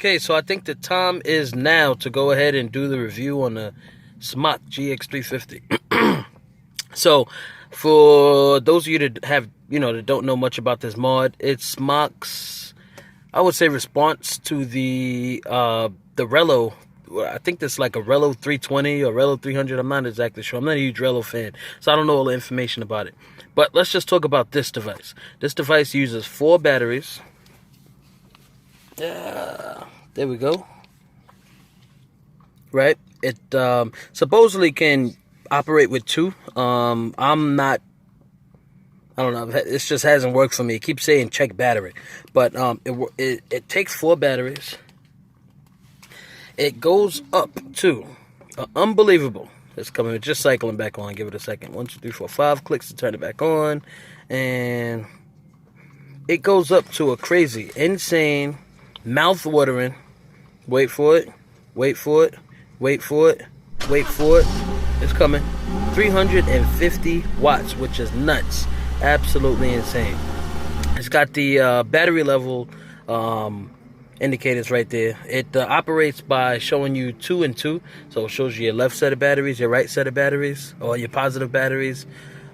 Okay, so I think the time is now to go ahead and do the review on the SMOK Gx350. So, for those of you that have, that don't know much about this mod, it's SMOK's, I would say, response to the Relo. I think this is like a Relo 320 or Relo 300. I'm not exactly sure. I'm not a huge Relo fan, so I don't know all the information about it. But let's just talk about this device. This device uses 4 batteries. There we go. Right? It supposedly can operate with 2. I don't know. It just hasn't worked for me. It keeps saying check battery, but it takes 4 batteries. It goes up to unbelievable. It's coming. Just cycling back on. Give it a second. 1, 2, 3, 4, 5 clicks to turn it back on, and it goes up to a crazy, insane, mouth-watering. Wait for it. Wait for it. Wait for it. Wait for it. It's coming. 350 watts, which is nuts. Absolutely insane. It's got the battery level indicators right there. It operates by showing you 2 and 2. So it shows you your left set of batteries, your right set of batteries, or your positive batteries,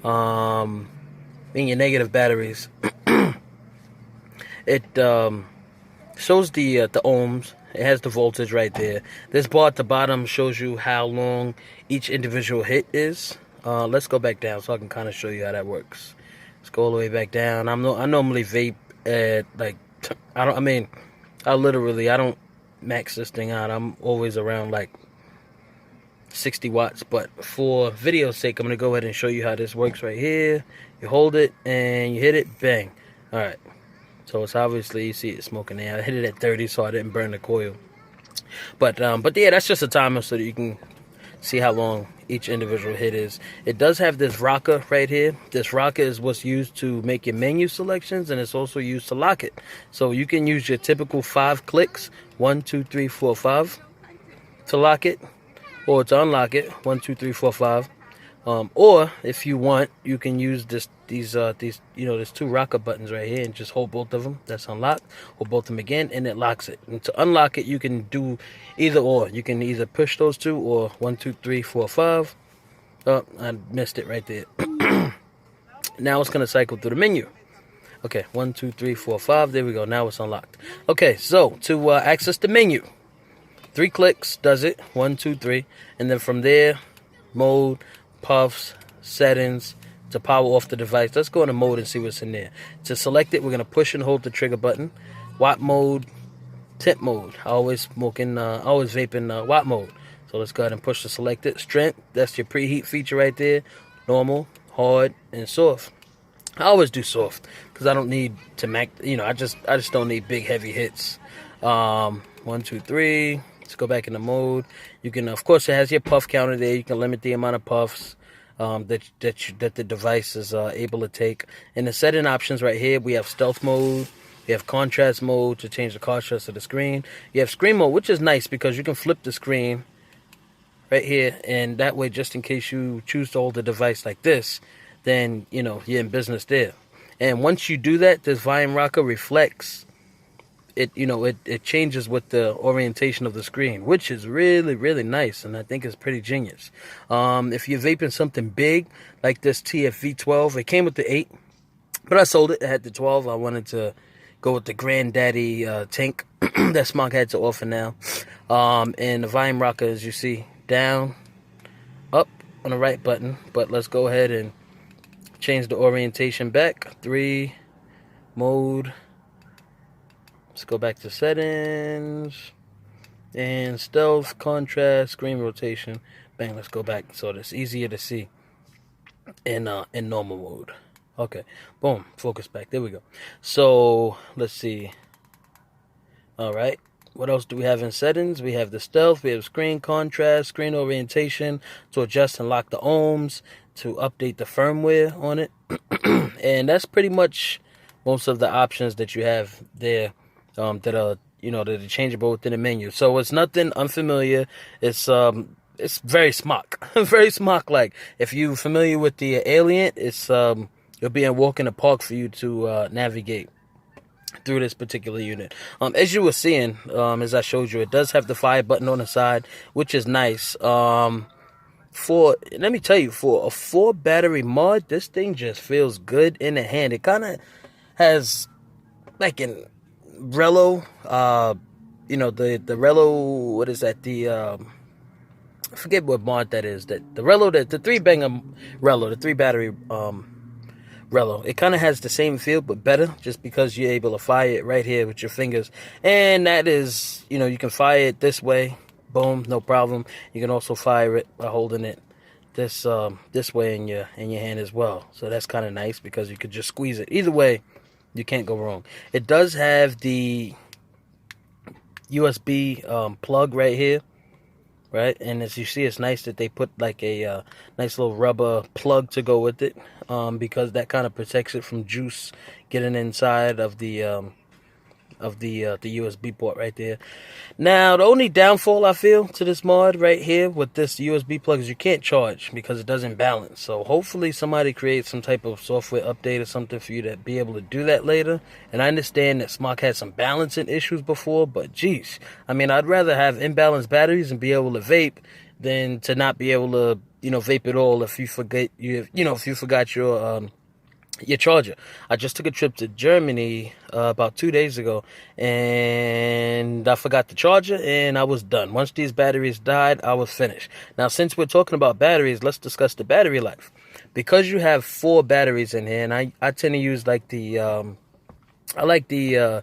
and your negative batteries. It shows the ohms. It has the voltage right there. This bar at the bottom shows you how long each individual hit is. Let's go back down so I can kind of show you how that works. Let's go all the way back down. I normally vape at like, I don't max this thing out. I'm always around like 60 watts. But for video's sake, I'm going to go ahead and show you how this works right here. You hold it and you hit it, bang. All right. So it's obviously, you see it smoking there. I hit it at 30 so I didn't burn the coil. But yeah, that's just a timer so that you can see how long each individual hit is. It does have this rocker right here. This rocker is what's used to make your menu selections, and it's also used to lock it. So you can use your typical 5 clicks, 1, 2, 3, 4, 5, to lock it, or to unlock it, 1, 2, 3, 4, 5. Or if you want, you can use these there's 2 rocker buttons right here, and just hold both of them. That's unlocked. Hold both of them again, and it locks it. And to unlock it, you can do either or. You can either push those 2 or 1, 2, 3, 4, 5. Oh, I missed it right there. Now it's gonna cycle through the menu. Okay, 1, 2, 3, 4, 5. There we go. Now it's unlocked. Okay, so to access the menu, 3 clicks does it. 1, 2, 3, and then from there, mode, puffs, settings, to power off the device. Let's go into mode and see what's in there. To select it, we're going to push and hold the trigger button. Watt mode, temp mode. I always vaping watt mode. So let's go ahead and push to select it. Strength, that's your preheat feature right there. Normal, hard, and soft. I always do soft because I don't need to I just don't need big heavy hits. 1, 2, 3. Let's go back into mode. You can, of course, it has your puff counter there. You can limit the amount of puffs that the device is able to take. In the setting options right here, we have stealth mode. We have contrast mode to change the contrast of the screen. You have screen mode, which is nice because you can flip the screen right here, and that way, just in case you choose to hold the device like this, then you're in business there. And once you do that, this volume rocker reflects. It changes with the orientation of the screen, which is really, really nice, and I think it's pretty genius. If you're vaping something big, like this TFV12, it came with the 8, but I sold it. It had the 12. I wanted to go with the granddaddy tank that SMOK had to offer now. And the volume rocker, as you see, down, up on the right button. But let's go ahead and change the orientation back. 3, mode. Let's go back to settings and stealth, contrast, screen rotation. Bang, let's go back so it's easier to see in normal mode. Okay, boom, focus back. There we go. So let's see. All right, what else do we have in settings? We have the stealth, we have screen contrast, screen orientation to adjust and lock the ohms, to update the firmware on it. And that's pretty much most of the options that you have there. That are that are changeable within the menu. So it's nothing unfamiliar. It's very SMOK, very SMOK like. If you're familiar with the Alien, it's it'll be a walk in the park for you to navigate. through this particular unit. As you were seeing, as I showed you, it does have the fire button on the side, which is nice. Let me tell you, for a 4 battery mod, this thing just feels good in the hand. It kind of has like an Relo, the Relo, what is that? I forget what mod that is. That the Relo, the 3-banger Relo, the 3 battery Relo. It kind of has the same feel, but better, just because you're able to fire it right here with your fingers. And that is, you can fire it this way. Boom, no problem. You can also fire it by holding it this way in your hand as well. So that's kind of nice, because you could just squeeze it. Either way, you can't go wrong. It does have the USB plug right here, right? And as you see, it's nice that they put like a nice little rubber plug to go with it, because that kind of protects it from juice getting inside of the USB port right there. Now, the only downfall I feel to this mod right here with this USB plug is you can't charge, because it doesn't balance. So hopefully somebody creates some type of software update or something for you to be able to do that later. And I understand that SMOK had some balancing issues before, but geez, I mean, I'd rather have imbalanced batteries and be able to vape than to not be able to, vape at all if you forget if you forgot your charger. I just took a trip to Germany about 2 days ago, and I forgot the charger, and I was done. Once these batteries died, I was finished. Now, since we're talking about batteries, let's discuss the battery life. Because you have 4 batteries in here, and I tend to use like the the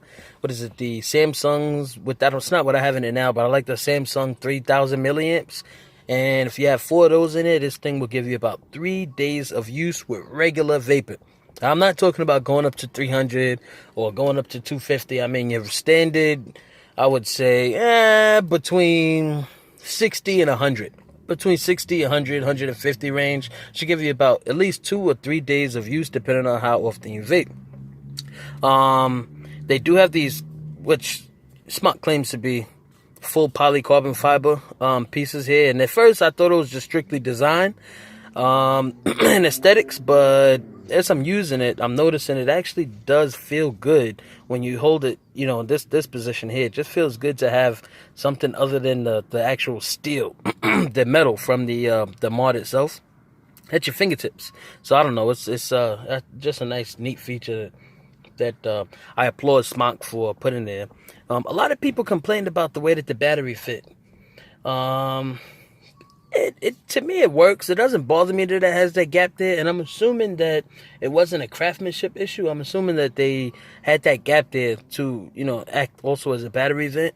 Samsungs with that. It's not what I have in it now, but I like the Samsung 3000 milliamps. And if you have 4 of those in it, this thing will give you about 3 days of use with regular vaping. I'm not talking about going up to 300 or going up to 250. I mean, your standard, I would say, between 60 and 100. Between 60, 100, 150 range should give you about at least 2 or 3 days of use, depending on how often you vape. They do have these, which SMOK claims to be full polycarbon fiber pieces here. And at first, I thought it was just strictly design and aesthetics, but as I'm using it, I'm noticing it actually does feel good when you hold it, this position here. It just feels good to have something other than the actual steel, the metal from the mod itself at your fingertips. So I don't know, it's just a nice, neat feature that I applaud SMOK for putting there. A lot of people complained about the way that the battery fit. To me, it works. It doesn't bother me that it has that gap there, and I'm assuming that it wasn't a craftsmanship issue. I'm assuming that they had that gap there to, act also as a battery vent.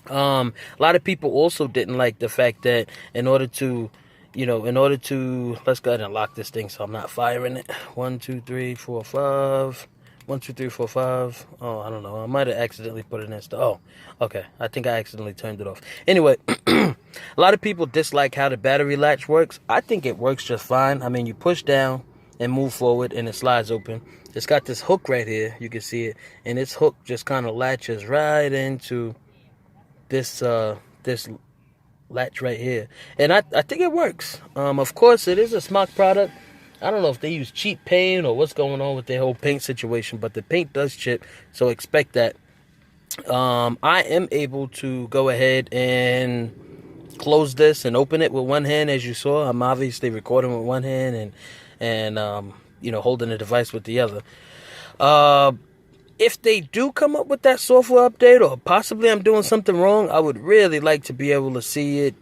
A lot of people also didn't like the fact that in order to, let's go ahead and lock this thing so I'm not firing it. 1, 2, 3, 4, 5. 1, 2, 3, 4, 5. Oh, I don't know. I might have accidentally put it in. Oh, okay. I think I accidentally turned it off. Anyway, a lot of people dislike how the battery latch works. I think it works just fine. I mean, you push down and move forward, and it slides open. It's got this hook right here. You can see it, and this hook just kind of latches right into this latch right here, and I think it works. Of course, it is a SMOK product. I don't know if they use cheap paint or what's going on with their whole paint situation, but the paint does chip, so expect that. I am able to go ahead and close this and open it with one hand, as you saw. I'm obviously recording with one hand and holding the device with the other. If they do come up with that software update, or possibly I'm doing something wrong, I would really like to be able to see it,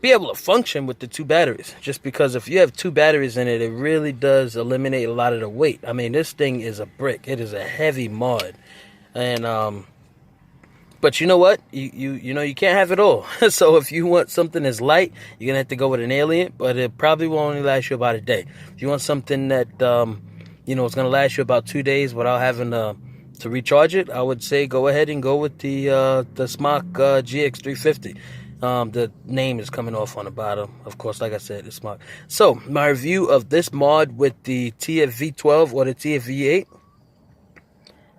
be able to function with the 2 batteries. Just because if you have 2 batteries in it, it really does eliminate a lot of the weight. I mean, this thing is a brick. It is a heavy mod. And but you know what? You can't have it all. So if you want something that's light, you're gonna have to go with an Alien, but it probably will only last you about a day. If you want something that it's gonna last you about 2 days without having to recharge it, I would say go ahead and go with the SMOK Gx350. The name is coming off on the bottom. Of course, like I said, it's SMOK. So, my review of this mod with the TFV12 or the TFV8,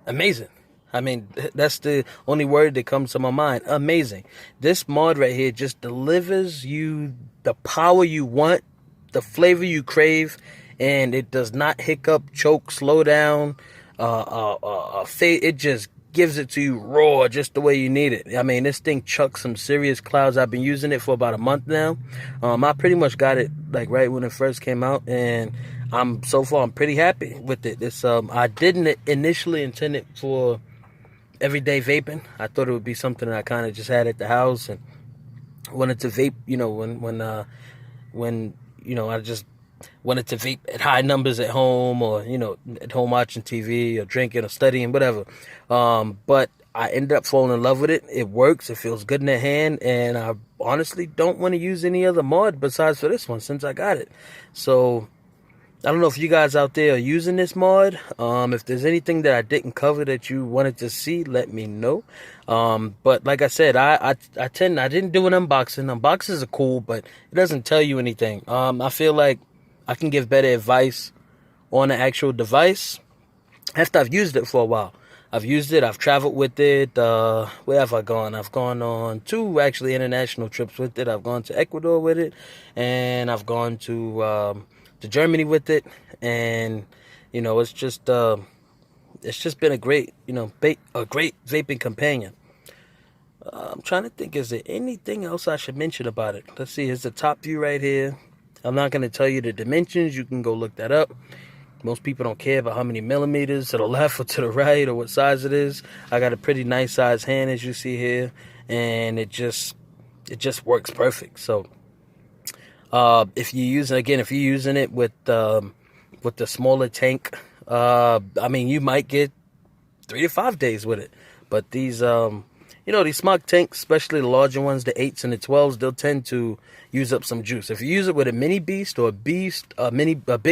amazing. I mean, that's the only word that comes to my mind. Amazing. This mod right here just delivers you the power you want, the flavor you crave, and it does not hiccup, choke, slow down, it just gives it to you raw, just the way you need it. I mean, this thing chucks some serious clouds. I've been using it for about a month now. I pretty much got it like right when it first came out, and I'm pretty happy with it. It's I didn't initially intend it for everyday vaping. I thought it would be something that I kind of just had at the house and wanted to vape, when I just wanted to vape at high numbers at home, or at home watching TV or drinking or studying, whatever. But I ended up falling in love with it. It works. It feels good in the hand, and I honestly don't want to use any other mod besides for this one since I got it. So I don't know if you guys out there are using this mod. If there's anything that I didn't cover that you wanted to see, let me know. But like I said, I didn't do an unboxing. Unboxings are cool, but it doesn't tell you anything. I feel like I can give better advice on the actual device after I've used it for a while. I've used it. I've traveled with it. Where have I gone? I've gone on 2 actually international trips with it. I've gone to Ecuador with it, and I've gone to Germany with it, and it's just been a great great vaping companion. I'm trying to think, is there anything else I should mention about it? Let's see, here's the top view right here. I'm not going to tell you the dimensions. You can go look that up. Most people don't care about how many millimeters to the left or to the right or what size it is. I got a pretty nice size hand, as you see here, and it just works perfect. So if you're using it with the smaller tank, I mean, you might get 3 to 5 days with it. But these these SMOK tanks, especially the larger ones, the 8s and the 12s, they'll tend to use up some juice. If you use it with a mini beast or a big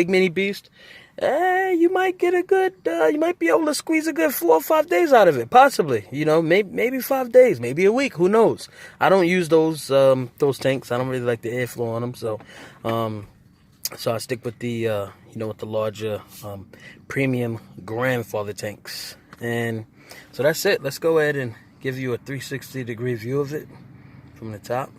mini beast, you might get you might be able to squeeze a good 4 or 5 days out of it, possibly. Maybe 5 days, maybe a week, who knows? I don't use those tanks. I don't really like the airflow on them, so I stick with the with the larger premium grandfather tanks. And so that's it. Let's go ahead and give you a 360-degree view of it from the top.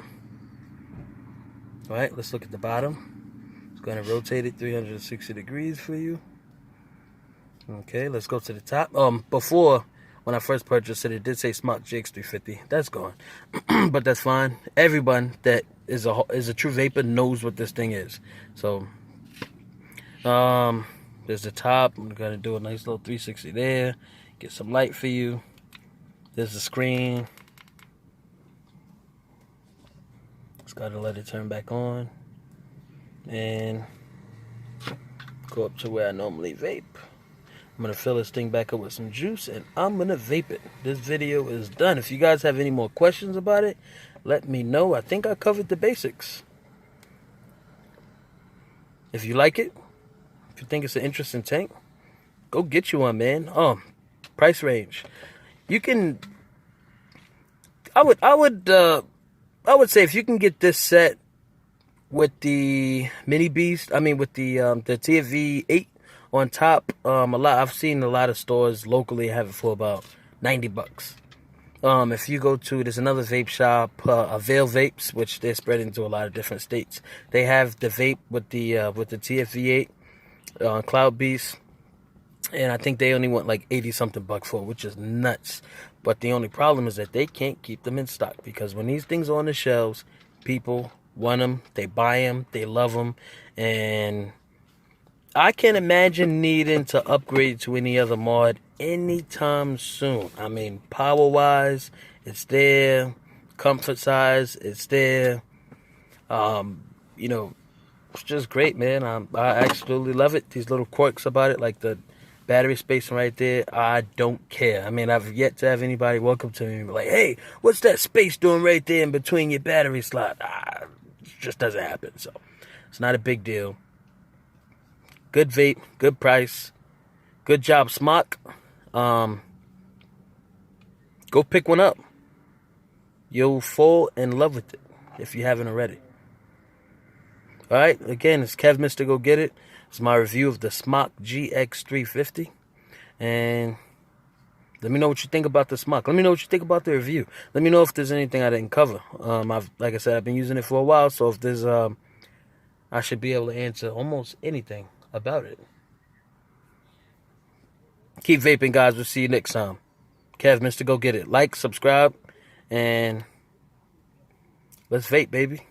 All right, let's look at the bottom. It's going to rotate it 360 degrees for you. Okay, let's go to the top. Before, when I first purchased it, it did say SMOK Gx350. That's gone, but that's fine. Everyone that is a true vapor knows what this thing is. So, there's the top. I'm gonna do a nice little 360 there. Get some light for you. There's the screen. Just gotta let it turn back on. And go up to where I normally vape. I'm gonna fill this thing back up with some juice, and I'm gonna vape it. This video is done. If you guys have any more questions about it, let me know. I think I covered the basics. If you like it, if you think it's an interesting tank, go get you one, man. Price range. You can. I would say if you can get this set with the mini beast, with the TFV 8 on top, I've seen a lot of stores locally have it for about $90. If you go to, there's another vape shop, Avail Vapes, which they're spread into a lot of different states. They have the vape with the TFV 8 Cloud Beast. And I think they only want like 80 something bucks for it, which is nuts. But the only problem is that they can't keep them in stock, because when these things are on the shelves, people want them, they buy them, they love them, and I can't imagine needing to upgrade to any other mod anytime soon. I mean, power-wise, it's there. Comfort-size, it's there. It's just great, man. I absolutely love it. These little quirks about it, like the battery spacing right there, I don't care. I mean, I've yet to have anybody walk up to me and be like, hey, what's that space doing right there in between your battery slot? It just doesn't happen. So it's not a big deal. Good vape, good price. Good job, SMOK. Go pick one up. You'll fall in love with it if you haven't already. All right, again, it's Kev Mr. Go Get It. It's my review of the SMOK Gx350. And let me know what you think about the SMOK. Let me know what you think about the review. Let me know if there's anything I didn't cover. Like I said, I've been using it for a while, so if there's I should be able to answer almost anything. about it. Keep vaping, guys. We'll see you next time. Kev, Mr. Go Get It. Like, subscribe, and let's vape, baby.